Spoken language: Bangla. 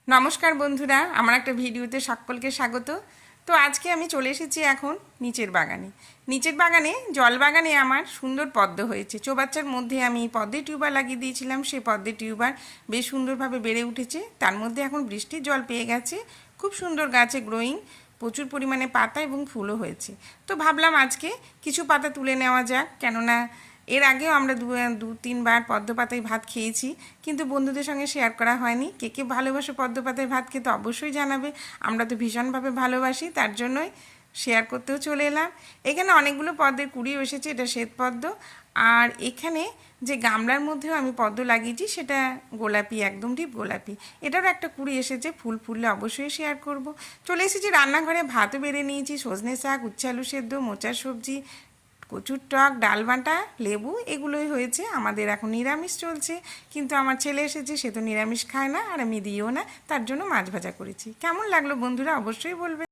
নমস্কার বন্ধুরা, আমার একটা ভিডিওতে সকলকে স্বাগত। তো আজকে আমি চলে এসেছি এখন নিচের বাগানে জল বাগানে আমার সুন্দর পদ্ম হয়েছে। চৌবাচ্চার মধ্যে আমি পদ্মের টিউবার লাগিয়ে দিয়েছিলাম, সেই পদ্মের টিউবার বেশ সুন্দরভাবে বেড়ে উঠেছে। তার মধ্যে এখন বৃষ্টির জল পেয়ে গেছে, খুব সুন্দর গাছে গ্রোয়িং, প্রচুর পরিমাণে পাতা এবং ফুলও হয়েছে। তো ভাবলাম আজকে কিছু পাতা তুলে নেওয়া যাক, কেননা এর আগেও আমরা দু তিনবার পদ্ম পাতায় ভাত খেয়েছি, কিন্তু বন্ধুদের সঙ্গে শেয়ার করা হয়নি। কে কে ভালোবাসে পদ্ম পাতায় ভাত খেতে অবশ্যই জানাবে। আমরা তো ভীষণভাবে ভালোবাসি, তার জন্যই শেয়ার করতেও চলে এলাম। এখানে অনেকগুলো পদ্মের কুড়িও এসেছে, এটা শ্বেতপদ্ম। আর এখানে যে গামলার মধ্যেও আমি পদ্ম লাগিয়েছি সেটা গোলাপি, একদম ডিপ গোলাপি। এটারও একটা কুড়ি এসেছে, ফুল ফুললে অবশ্যই শেয়ার করব। চলে এসেছি রান্নাঘরে, ভাতও বেড়ে নিয়েছি, সজনে শাক, উচ্ছে আলু সেদ্ধ, মোচার সবজি, কচুর টক, ডাল বাটা, লেবু, এগুলোই হয়েছে। আমাদের এখন নিরামিষ চলছে, কিন্তু আমার ছেলে এসেছে, সে তো নিরামিষ খায় না, আর আমি দিও না, তার জন্য মাছ ভাজা করেছি। কেমন লাগলো বন্ধুরা অবশ্যই বলবে।